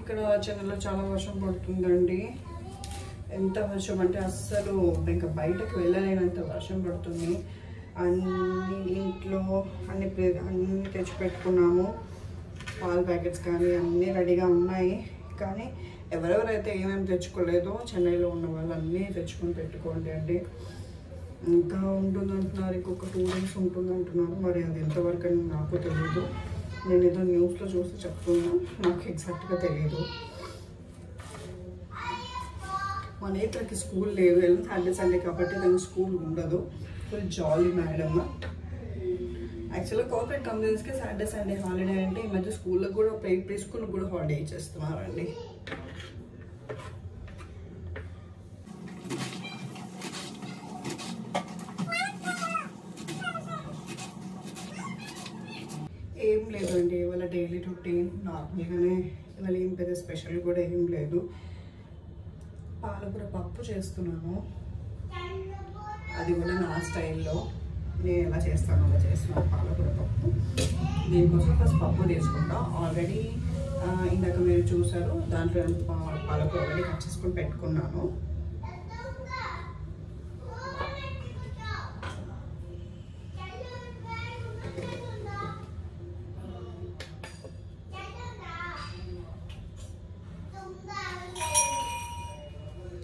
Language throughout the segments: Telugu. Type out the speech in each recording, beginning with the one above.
ఇక్కడ చెన్నైలో చాలా వర్షం పడుతుందండి. ఎంత వర్షం అంటే అస్సలు ఇంకా బయటకు వెళ్ళలేనంత వర్షం పడుతుంది. అన్ని ఇంట్లో అన్ని తెచ్చిపెట్టుకున్నాము. పాల ప్యాకెట్స్ కానీ అన్నీ రెడీగా ఉన్నాయి. కానీ ఎవరెవరైతే ఏమేమి తెచ్చుకోలేదో చెన్నైలో ఉన్న వాళ్ళు అన్నీ తెచ్చుకొని పెట్టుకోండి అండి. ఇంకా ఉంటుంది అంటున్నారు, ఇంకొక 2 days ఉంటుంది అంటున్నారు. మరి అది ఎంతవరకు అని నాకు తెలియదు. నేను ఏదో న్యూస్లో చూసి చెప్తున్నా, నాకు ఎగ్జాక్ట్గా తెలియదు. మా నేత్రకి స్కూల్ లేదు, సాటర్డే సండే కాబట్టి దానికి స్కూల్ ఉండదు. ఫుల్ జాలీ మేడమ్. యాక్చువల్గా కార్పొరేట్ కంపెనీస్కి సాటర్డే సండే హాలిడే అంటే ఈ మధ్య స్కూళ్ళకి కూడా ప్రీ స్కూల్కి కూడా హాలిడే ఇచ్చేస్తున్నారండి. ఏం లేదండి, ఇవాళ డైలీ రొటీన్ నార్మల్గానే. ఇవాళ ఏం పెద్ద స్పెషల్ కూడా ఏం లేదు. పాలకూర పప్పు చేస్తున్నాను, అది కూడా నా స్టైల్లో. నేను ఎలా చేస్తాను అలా చేస్తున్నాను పాలకూర పప్పు. దీనికోసం ఫస్ట్ పప్పు తీసుకుంటా. ఆల్రెడీ ఇందాక మీరు చూసారు, దాంట్లో పాలకూర ఆల్రెడీ కట్ చేసుకొని పెట్టుకున్నాను.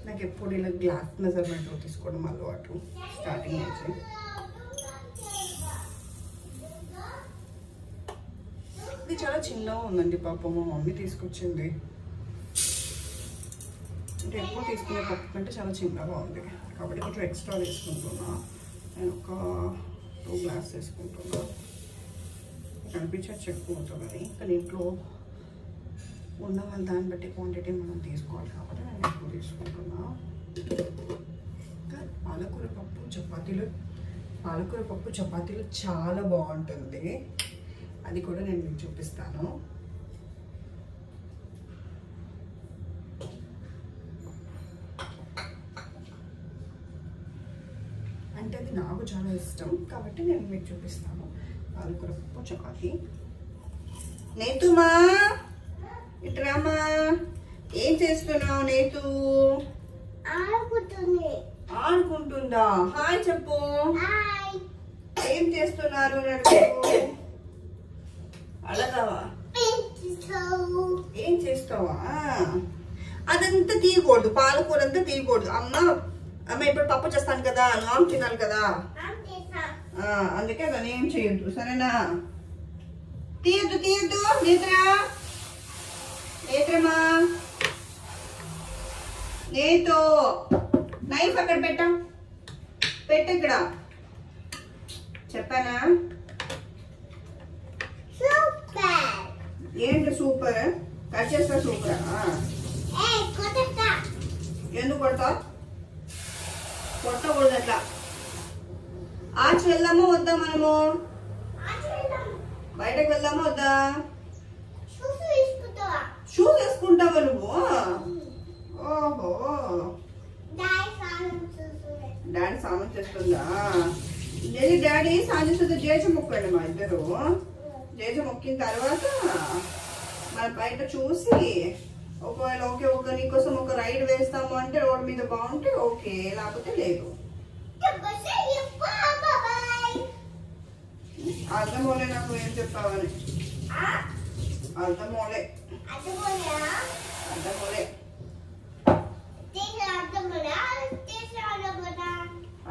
నాకు ఎప్పుడు ఇలా గ్లాస్ మెజర్మెంట్లో తీసుకోవడం అలవాటు స్టార్టింగ్ నుంచి. ఇది చాలా చిన్నగా ఉందండి పప్పు, మా మమ్మీ తీసుకొచ్చింది. అంటే ఎప్పుడు తీసుకునే పప్పు కంటే చాలా చిన్నగా ఉంది కాబట్టి కొంచెం ఎక్స్ట్రా తీసుకుంటున్నా. నేను ఒక 2 గ్లాస్ తీసుకుంటున్నా. కనిపించచ్చు ఎక్కువ అవుతుందని, కానీ ఇంట్లో ఉన్న వాళ్ళ దాన్ని బట్టి క్వాంటిటీ మనం తీసుకోవాలి కాబట్టి నేను ఎక్కువ తీసుకుంటున్నా. పాలకూర పప్పు చపాతీలు చాలా బాగుంటుంది. అది కూడా నేను మీకు చూపిస్తాను. అంటే అది నాకు చాలా ఇష్టం కాబట్టి నేను మీకు చూపిస్తాను. పాలకూర పప్పు చపాతీ. నేతుమా ఇట్రామా, ఏం చేస్తున్నావు? నేతు ఆడుకుంటుందా? హాయ్ చెప్పు. ఏం చేస్తున్నారు? అడగావా? ఏం చేస్తావా? అదంతా తీయకూడదు, పాలకూర అంతా తీయకూడదు. అమ్మ ఇప్పుడు పప్పు చేస్తాను కదా, నామ్ తినాలి కదా, అందుకే దాన్ని ఏం చేయొద్దు, సరేనా? తీయద్దు నేత్రమా, నేతో నైఫ్ అక్కడ పెట్టు ఇక్కడ, చెప్పానా? ఏంటి సూపర్? కట్ చేస్తా సూపరా? ఎందుకు కొడతావు? కొట్టకూడదు అట్లా. ఆచి వెళ్దామా వద్దా? మనము బయటకు వెళ్దామా వద్దా? షూస్ వేసుకుంటావా నువ్వు? ఓహో, డాడీ సామాన్ చేస్తుందా? డాడీ సాయం చేస్తే జేజ మొక్కండి మా ఇద్దరు. జేజ మొక్కిన తర్వాత మన బయట చూసి ఒకవేళ ఓకే నీకోసం ఒక రైడ్ వేస్తాము అంటే రోడ్ మీద బాగుంటే ఓకే, లేకపోతే లేదు. అర్థమోలే నాకు ఏం చెప్పావని. అర్థమోలే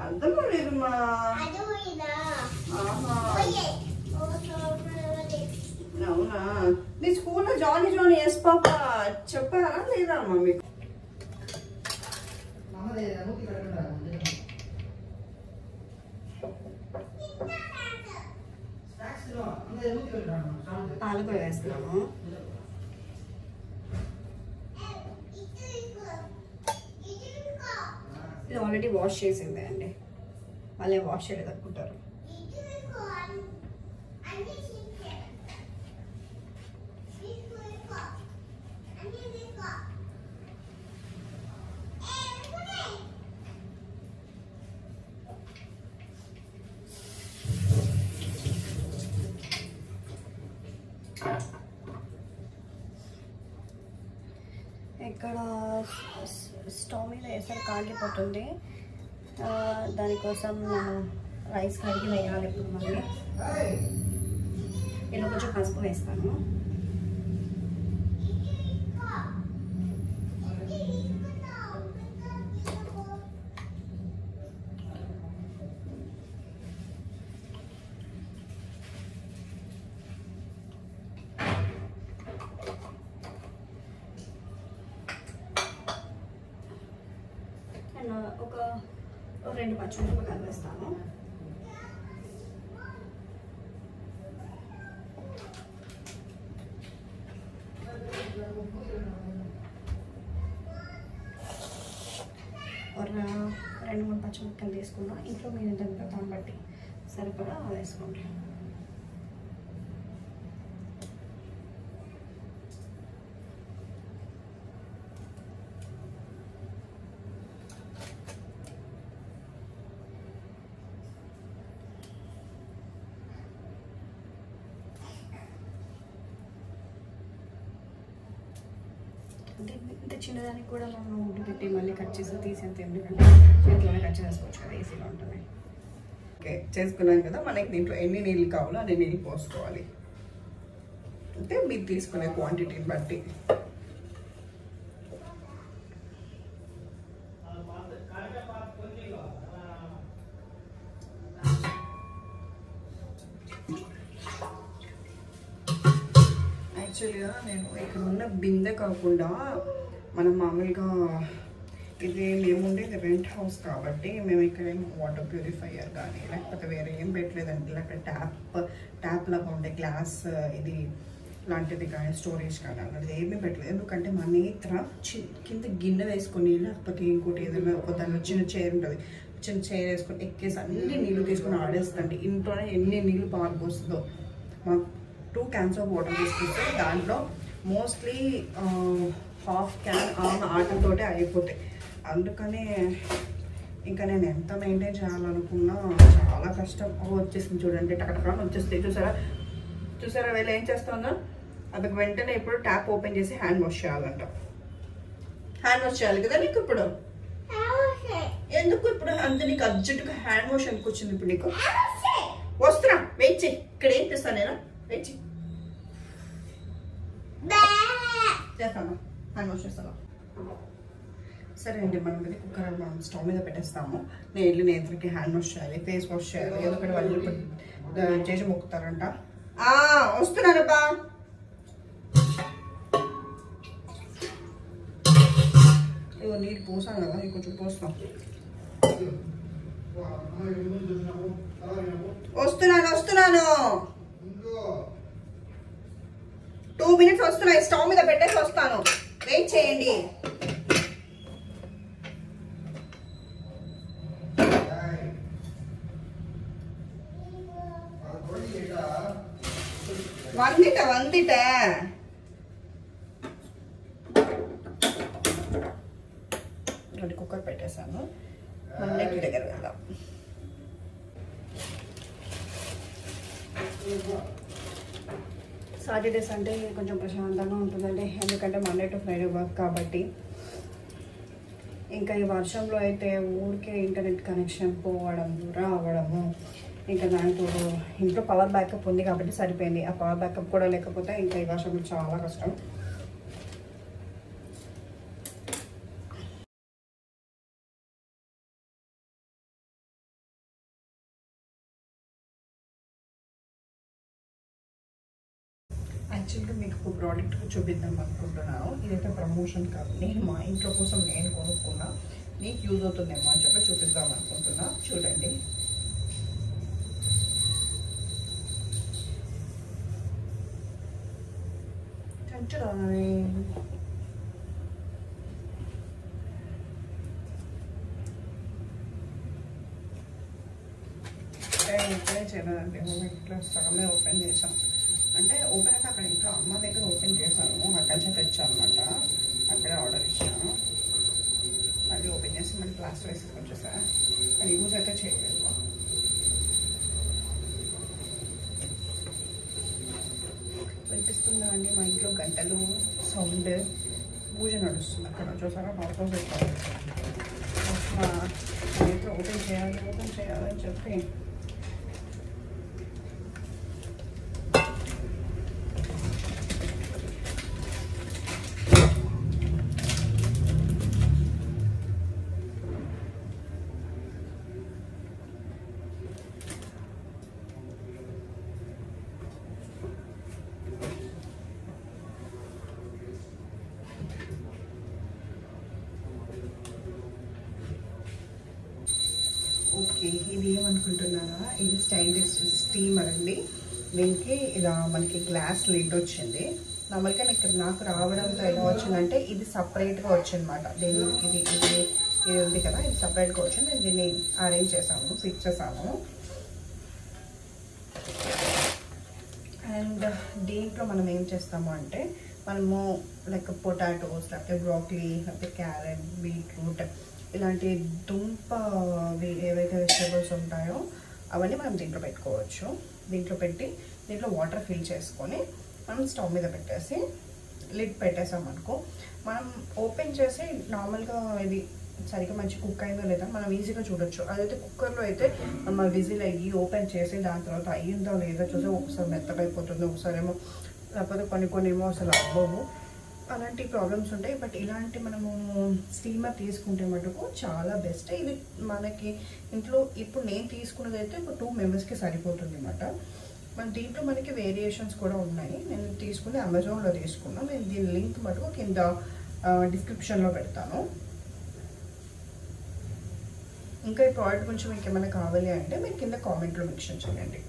అర్థమోలేదు మా. అవునా? మీ స్కూల్లో జానీ ఎస్ పాప చెప్పారా లేదా అమ్మా మీకు? పాలకూర వేస్తున్నాము. ఇది ఆల్రెడీ వాష్ చేసిందే అండి, వాళ్ళే వాష్ చేయలేదు అనుకుంటారు. ఇక్కడ స్టవ్ మీద వేసరి కాగిపోతుంది. దానికోసం నేను రైస్ కడిగి వేయాలి. ఇప్పుడు మళ్ళీ ఇలా కొంచెం పసుపు వేస్తాను. ఒక 2 పచ్చిమిరపకాయలు వేస్తాను. ఒక 2-3 పచ్చిమిరపకాయలు తీసుకున్నా. ఇంట్లో మీరు దాన్ని బట్టి సరిపడా వేసుకోండి. ఇంత చిన్నదానికి కూడా మనం ఉడ్డు పెట్టి మళ్ళీ కట్ చేసి తీసేంత, ఎందుకంటే చేతిలోనే కట్ చేసుకోవచ్చు కదా, ఈజీగా ఉంటుంది. ఓకే, చేసుకున్నాం కదా. మనకి దీంట్లో ఎన్ని నీళ్ళు కావాలో అన్ని నీళ్ళు పోసుకోవాలి. అంటే మీరు తీసుకునే క్వాంటిటీని బట్టి. యాక్చువల్గా నేను ఇక్కడ ఉన్న బిందె కాకుండా మనం మామూలుగా ఇది మేముండేది రెంట్ హౌస్ కాబట్టి మేము ఇక్కడ ఏం వాటర్ ప్యూరిఫైయర్ కానీ లేకపోతే వేరే ఏం పెట్టలేదండి. లేకపోతే ట్యాప్ లాగా ఉండే గ్లాస్ ఇది లాంటిది కానీ స్టోరేజ్ కానీ అలాంటిది ఏమీ పెట్టలేదు. ఎందుకంటే మా నేత్ర కింద గిన్నె వేసుకొని లేకపోతే ఇంకోటి ఏదైనా ఒక దానిలో చిన్న చైర్ ఉంటుంది, చిన్న చైర్ వేసుకొని ఎక్కేసి అన్ని నీళ్ళు తీసుకొని ఆడేస్తుంది. ఇంట్లోనే ఎన్ని నీళ్ళు పారిపోస్తుందో. మాకు 2 cans ఆఫ్ వాటర్ తీసుకొస్తే దాంట్లో మోస్ట్లీ 1/2 can ఆటతోటే అయిపోతాయి. అందుకనే ఇంకా నేను ఎంత మెయింటైన్ చేయాలనుకున్నా చాలా కష్టం. వచ్చేసింది చూడండి, టకటకాన్ని వచ్చేస్తాయి. చూసారా వీళ్ళు ఏం చేస్తుందో. అది వెంటనే ఇప్పుడు ట్యాప్ ఓపెన్ చేసి హ్యాండ్ వాష్ చేయాలంట. హ్యాండ్ వాష్ చేయాలి కదా నీకు ఇప్పుడు. ఎందుకు ఇప్పుడు అంత నీకు అర్జెంటుగా హ్యాండ్ వాష్ ఎందుకు వచ్చింది ఇప్పుడు నీకు? వస్తున్నా, వెయిట్ చేయి. ఇక్కడ ఏం చేస్తాను నేను, వెయిట్ చేయి. చేస్తాను, హ్యాండ్ వాష్ చేస్తాను. సరే అండి, మనం ఇది కుక్కర్ మనం స్టవ్ మీద పెట్టేస్తాము. నేను వెళ్ళి నేత్రకి హ్యాండ్ వాష్ చేయాలి, ఫేస్ వాష్ చేయాలి. ఎందుకంటే వాళ్ళు చేసి మొక్కుతారంట. వస్తున్నాను బా. ఇగో నీళ్ళు పోసాను కదా, ఇంకొంచెం పోస్తాం. వస్తున్నాను 2 minutes వస్తున్నాయి. స్టవ్ మీద పెట్టేసి వస్తాను, వెయిట్ చేయండి. వందిట కుక్కర్ పెట్టేశాను. మళ్ళీ ఇంటి దగ్గర వెళ్దాం. సాటర్డేస్ అంటే కొంచెం ప్రశాంతంగా ఉంటుందండి, ఎందుకంటే మండే టు ఫ్రైడే వర్క్ కాబట్టి. ఇంకా ఈ వర్షంలో అయితే ఊరికే ఇంటర్నెట్ కనెక్షన్ పోవడము రావడము. ఇంకా దాంతో ఇంట్లో పవర్ బ్యాకప్ ఉంది కాబట్టి సరిపోయింది. ఆ పవర్ బ్యాకప్ కూడా లేకపోతే ఇంకా ఈ వర్షంలో చాలా కష్టం. యాక్చువల్గా మీకు ఒక ప్రోడక్ట్ చూపిద్దాం అనుకుంటున్నాను. ఇదైతే ప్రమోషన్ కాదు, నేను మా ఇంట్లో కోసం నేను కొనుక్కున్నా, నీకు యూజ్ అవుతుందేమో అని చెప్పి చూపిద్దాం అనుకుంటున్నా. చూడండి, ఇప్పుడే చేయలేదండి, ఇట్లా సగమే ఓపెన్ చేసాం. అంటే ఓపెన్ అయితే అక్కడ ఇంట్లో అమ్మ దగ్గర ఓపెన్ చేశాను, అక్కడి నుంచి తెచ్చాను అనమాట. అక్కడే ఆర్డర్ ఇచ్చాను. మళ్ళీ ఓపెన్ చేసి మళ్ళీ ప్లాస్టర్ వేసి వచ్చేసా. అది యూజ్ అయితే చేయలేదు. వినిపిస్తుందా అండి మా ఇంట్లో గంటలు సౌండ్? పూజ నడుస్తుంది అక్కడ చూసారా ఆపోజిట్ అసలు ఓపెన్ చేయాలని చెప్పి ఓకే, ఇది ఏమనుకుంటున్నారా, ఇది స్టైలిష్ స్టీమర్ అండి. దీనికి ఇలా మనకి గ్లాస్ లిడ్ వచ్చింది. నార్మల్గా నాకు రావడంతో ఎలా వచ్చిందంటే ఇది సపరేట్గా వచ్చిందన్నమాట. దీనికి ఇది ఉంది కదా, ఇది సపరేట్గా వచ్చింది. నేను దీన్ని అరేంజ్ చేశాను, ఫిక్స్ చేశాను. అండ్ దీంట్లో మనం ఏం చేస్తాము అంటే మనము లైక్ పొటాటోస్, లేకపోతే బ్రోకలీ, లేకపోతే క్యారెట్, బీట్రూట్ ఇలాంటి దుంప ఏవైతే వెజిటేబుల్స్ ఉంటాయో అవన్నీ మనం దీంట్లో పెట్టుకోవచ్చు. దీంట్లో పెట్టి దీంట్లో వాటర్ ఫిల్ చేసుకొని మనం స్టవ్ మీద పెట్టేసి లిడ్ పెట్టేసామనుకో, మనం ఓపెన్ చేసి నార్మల్గా ఇది సరిగ్గా మంచి కుక్ అయిందో లేదా మనం ఈజీగా చూడొచ్చు. అదైతే కుక్కర్లో అయితే మనం విజిల్ అయ్యి ఓపెన్ చేసి దాని తర్వాత అయ్యిందో లేదో చూసి ఒకసారి మెత్తగా అయిపోతుంది, ఒకసారి ఏమో లేకపోతే కొన్ని ఏమో అసలు అవ్వవు. అలాంటి ప్రాబ్లమ్స్ ఉంటాయి. బట్ ఇలాంటి మనము స్టీమర్ తీసుకుంటే మటుకు చాలా బెస్ట్. ఇది మనకి ఇంట్లో ఇప్పుడు నేను తీసుకున్నది అయితే ఇప్పుడు 2 మెంబర్స్కి సరిపోతుంది అన్నమాట. మన దీంట్లో మనకి వేరియేషన్స్ కూడా ఉన్నాయి. నేను తీసుకుని అమెజాన్లో తీసుకున్నాను. నేను దీని లింక్ మటుకు కింద డిస్క్రిప్షన్లో పెడతాను. ఇంకా ఈ ప్రోడక్ట్ గురించి మీకు ఏమైనా కావాలి అంటే మీరు కింద కామెంట్లో మెన్షన్ చేయండి.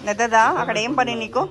లేదా అక్కడ ఏం పని నీకు?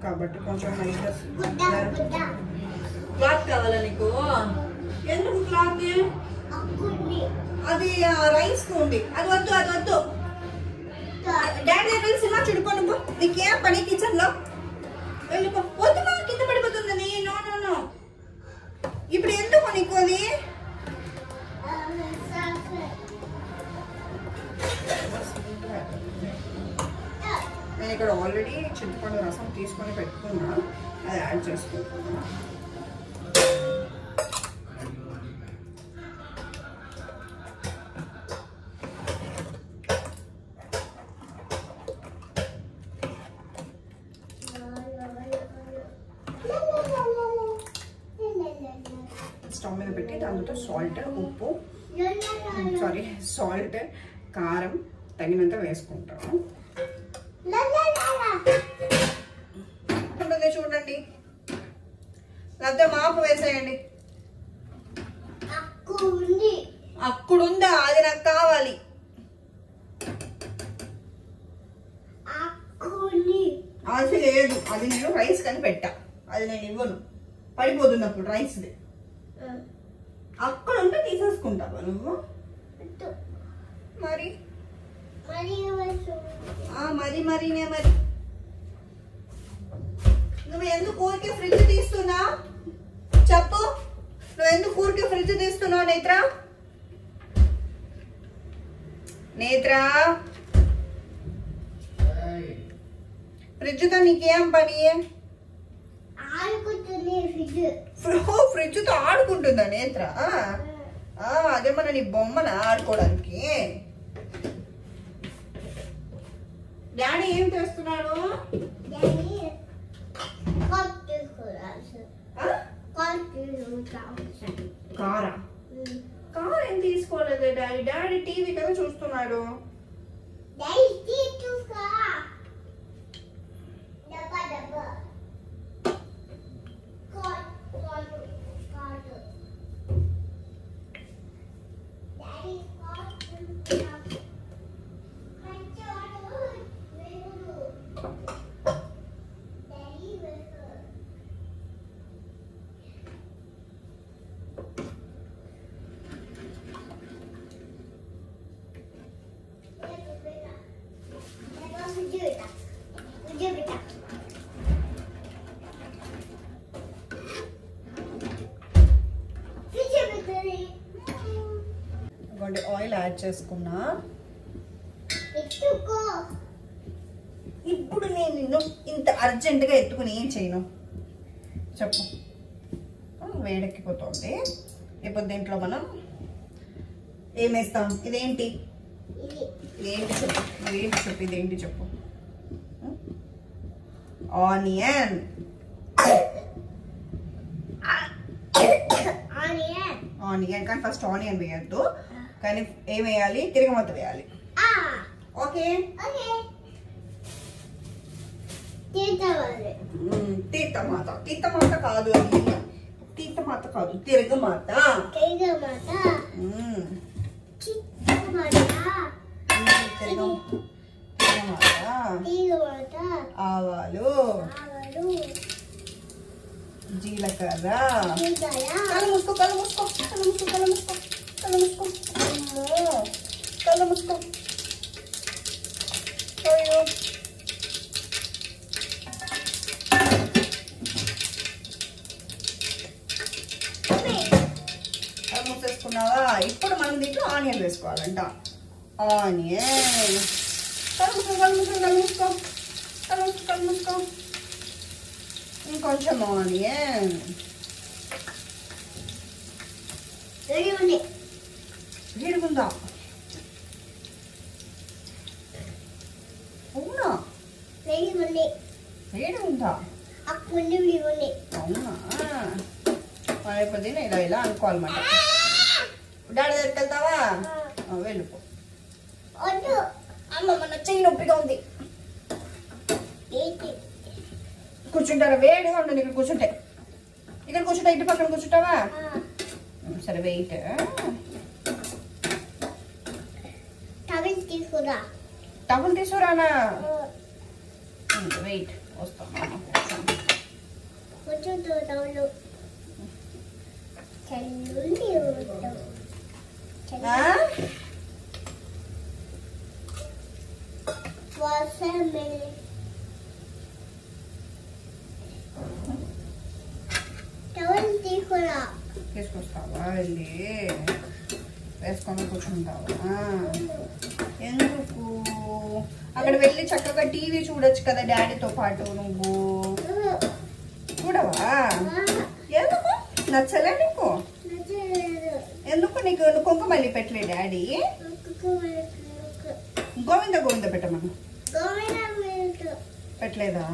కాబట్టి కొంచెం క్లాత్ కావాలా నీకు? ఎందుకు క్లాత్? అది రైస్ ఉంది. అది వద్దు, అది వద్దు. డాడీ దగ్గర సినిమా చూడుకో. నువ్వు నీకేం పని కిచెన్ లో వెళ్ళిపో. వద్దు మా కింద పడిపోతుంది. No no no. ఇప్పుడు ఎందుకు నీకు అది? నేను ఇక్కడ ఆల్రెడీ చింతపండు రసం తీసుకొని పెట్టుకున్నా, అది యాడ్ చేసుకుంటున్నా. స్టవ్ మీద పెట్టి దాంతో సాల్ట్, ఉప్పు, సాల్ట్, కారం తగినంత వేసుకుంటాము. చూడండి, లేకపోతే మాపు వేసేయండి. అక్కడుందా? అది నాకు కావాలి. అది లేదు, అది నేను రైస్ కని పెట్టా. అది నేను ఇవ్వను, పడిపోతున్నప్పుడు రైస్ది. అక్కడ ఉంటే తీసేసుకుంటావా నువ్వు? మరి మరీనే మరి. నువ్వు ఎందుకు ఊరికే ఫ్రిడ్జ్ తీస్తున్నా? చెప్పు, నువ్వు ఎందుకు ఊరికే ఫ్రిడ్జ్ తీస్తున్నావు? నేత్రా ఫ్రిడ్జ్తో నీకేం పని? ఫ్రిడ్జ్ తో ఆడుకుంటుందా నేత్ర? అదేమన్నా నీ బొమ్మన ఆడుకోవడానికి? డాడీ ఏం చేస్తున్నాడు? కారా? కార్ ఏం తీసుకోలేదు డాడీ. డాడీ టీవీ కదా చూస్తున్నాడు. ఆయిల్ యాడ్ చేసుకున్నా. ఇప్పుడు నేను నిన్ను ఇంత అర్జెంటుగా ఎత్తుకుని ఏం చేయను చెప్పు. వేడెక్కిపోతుంది. ఇప్పుడు దీంట్లో మనం ఏం వేస్తాం? ఇదేంటి చెప్పు. ఇదేంటి చెప్పు. ఆనియన్. ఆనియన్ కానీ ఫస్ట్ ఆనియన్ వేయద్దు, కానీ ఏం వేయాలి? తిరగమాత వేయాలి. ఓకే, తీతమాత కాదు, అది తీతమాత కాదు, తిరగమాత. ఆవాలు, జీలకర్ర. కళ్ళు మూసుకో. మూసేసుకున్నావా? ఇప్పుడు మనం దీంట్లో ఆనియన్ వేసుకోవాలంట. ఆనియన్. కళ్ళు మూసుకో. ఇంకొంచెం ఆనియన్. వేడిగుందా? అవునా? వేడిగుందా? అవునా? అయిపోతే ఇలా అనుకోవాలన్నమాట. డాడీ దగ్గరికి వెళ్తావా? వెళ్ళిపో. అమ్మ మన చెయ్యి నొప్పిగా ఉంది. కూర్చుంటారా? వేడిగా ఉంటుంది ఇక్కడ కూర్చుంటే. ఇటు పక్కన కూర్చుంటావా? సరే వెయిట్. టవల్ తీసుకురానా? వెయిట్ వస్తాను. తీసుకొస్తావా? వెళ్ళి వేసుకొని కూర్చుంటావా? ఎందుకు? అక్కడ వెళ్ళి చక్కగా టీవీ చూడొచ్చు కదా డాడీతో పాటు. నువ్వు చూడవా? ఎందుకు నచ్చలే నీకు? ఎందుకు నీకు కుంకుమల్లి పెట్టలే డాడీ? గోవింద గోవింద పెట్టమను. పెట్టలేదా?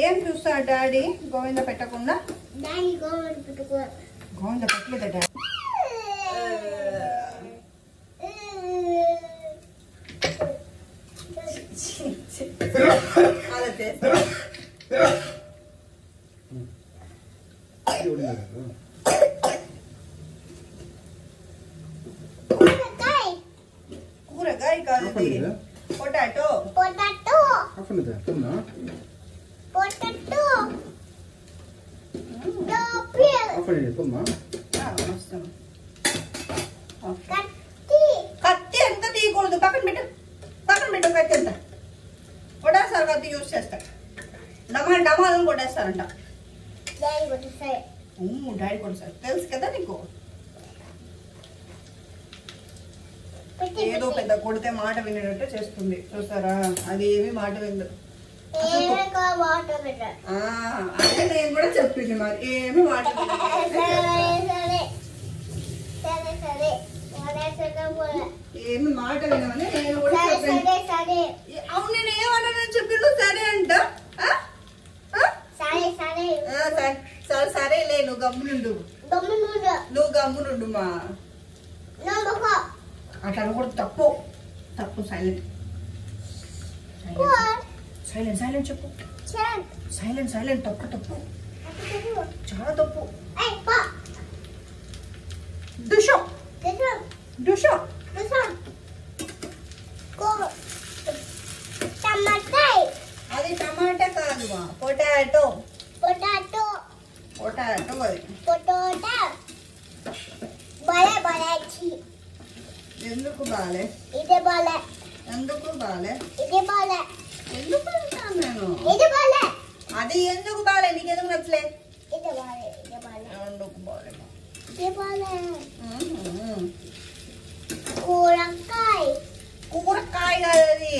ఏం చూస్తా డాడీ గోవింద పెట్టకుండా? గోవింద పెట్టలేదా డాడీ? కూరగాయ కాదు, పొటాటో. కత్తి ఎంత తీయకూడదు, పక్కన పెట్టు. పక్కన పెట్టు కత్తి ఎంత. కొట్టేస్తారు కత్తి యూజ్ చేస్తారు. డమాలను కొట్టేస్తారంట. డాడీ కొట్టేస్తారు తెలుసు కదా నీకు. ఏదో పెద్ద కొడితే మాట వినేటట్టు చేస్తుంది చూస్తారా? అది ఏమి మాట వినదు. అదే నేను కూడా చెప్పింది మరి ఏమి మాట. ఏమి మాట వినమని నేను కూడా చెప్పాను. అవును నేను ఏమన్నానని చెప్పిండు సరే అంట. సరేలే నువ్వు గమ్మునుండు. నువ్వు గమ్మునుండు మా. అట్లా కూడా తప్పు తప్పు. సైలెంట్ సైలెంట్ సైలెంట్ చెప్పు. Silent silent. తప్పు తప్పు చాలా తప్పు. దుషో దుషో. అది టమాటా కాదు, పొటాటో. పొటాటో పొటాటో అది. ఎందుకు బాలే? ఎందుకు బాలే? ఎందుకు అంటాను నేను? అది ఎందుకు బాలే? నీకు ఎందుకు నచ్చలే? ఎందుకు బాలే? కూరకాయ. కూరకాయ కాదు అది,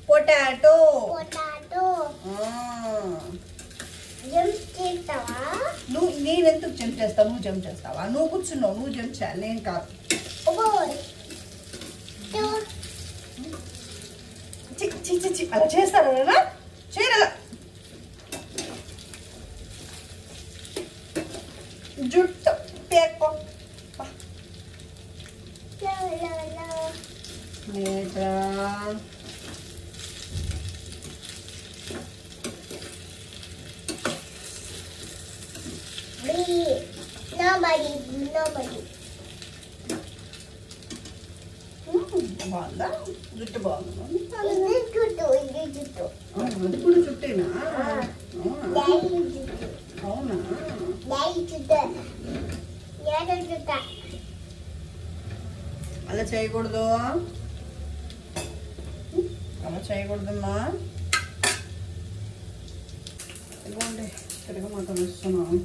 పొటాటో. నువ్వు నేనెందుకు జంప్ చేస్తావు? నువ్వు జంప్ చేస్తావా? నువ్వు కూర్చున్నావు, నువ్వు జంప్ చేయాలి, నేను కాదు. అలా చేస్తారా? చేయరా? జుట్టు పేకో. బాగుందా? జుట్టు బాగుందా? ఇప్పుడు చుట్టేనా? అవునా? అలా చేయకూడదు, అలా చేయకూడదమ్మా. ఇదిగోండి తిరగమాట ఇస్తున్నాను.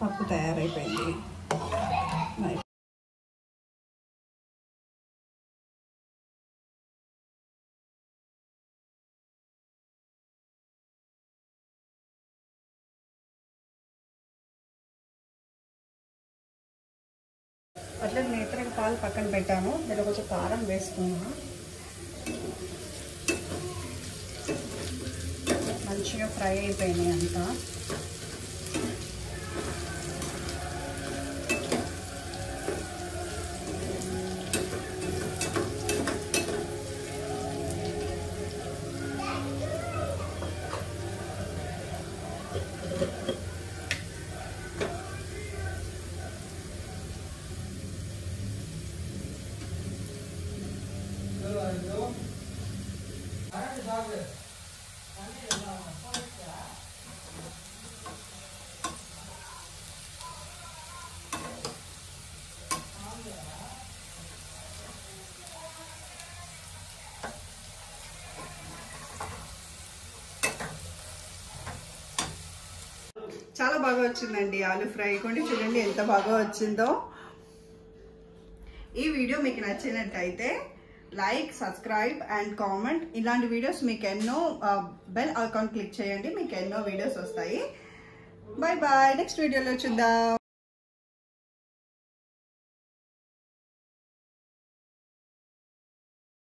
పప్పు తయారైపోయింది. అట్లా నేత్రకి పాలు పక్కన పెట్టాను. నేను కొంచెం కారం వేసుకున్నాను. మంచిగా ఫ్రై అయిపోయినాయి అంతా. చాలా బాగా వచ్చిందండి ఆలు ఫ్రై. కొండి చూడండి ఎంత బాగా వచ్చిందో. ఈ వీడియో మీకు నచ్చినట్టయితే లైక్, సబ్స్క్రైబ్ అండ్ కామెంట్. ఇలాంటి వీడియోస్ మీకు ఎన్నో, బెల్ ఐకాన్ క్లిక్ చేయండి, మీకు ఎన్నో వీడియోస్ వస్తాయి. Bye bye. నెక్స్ట్ వీడియోలో చూద్దాం.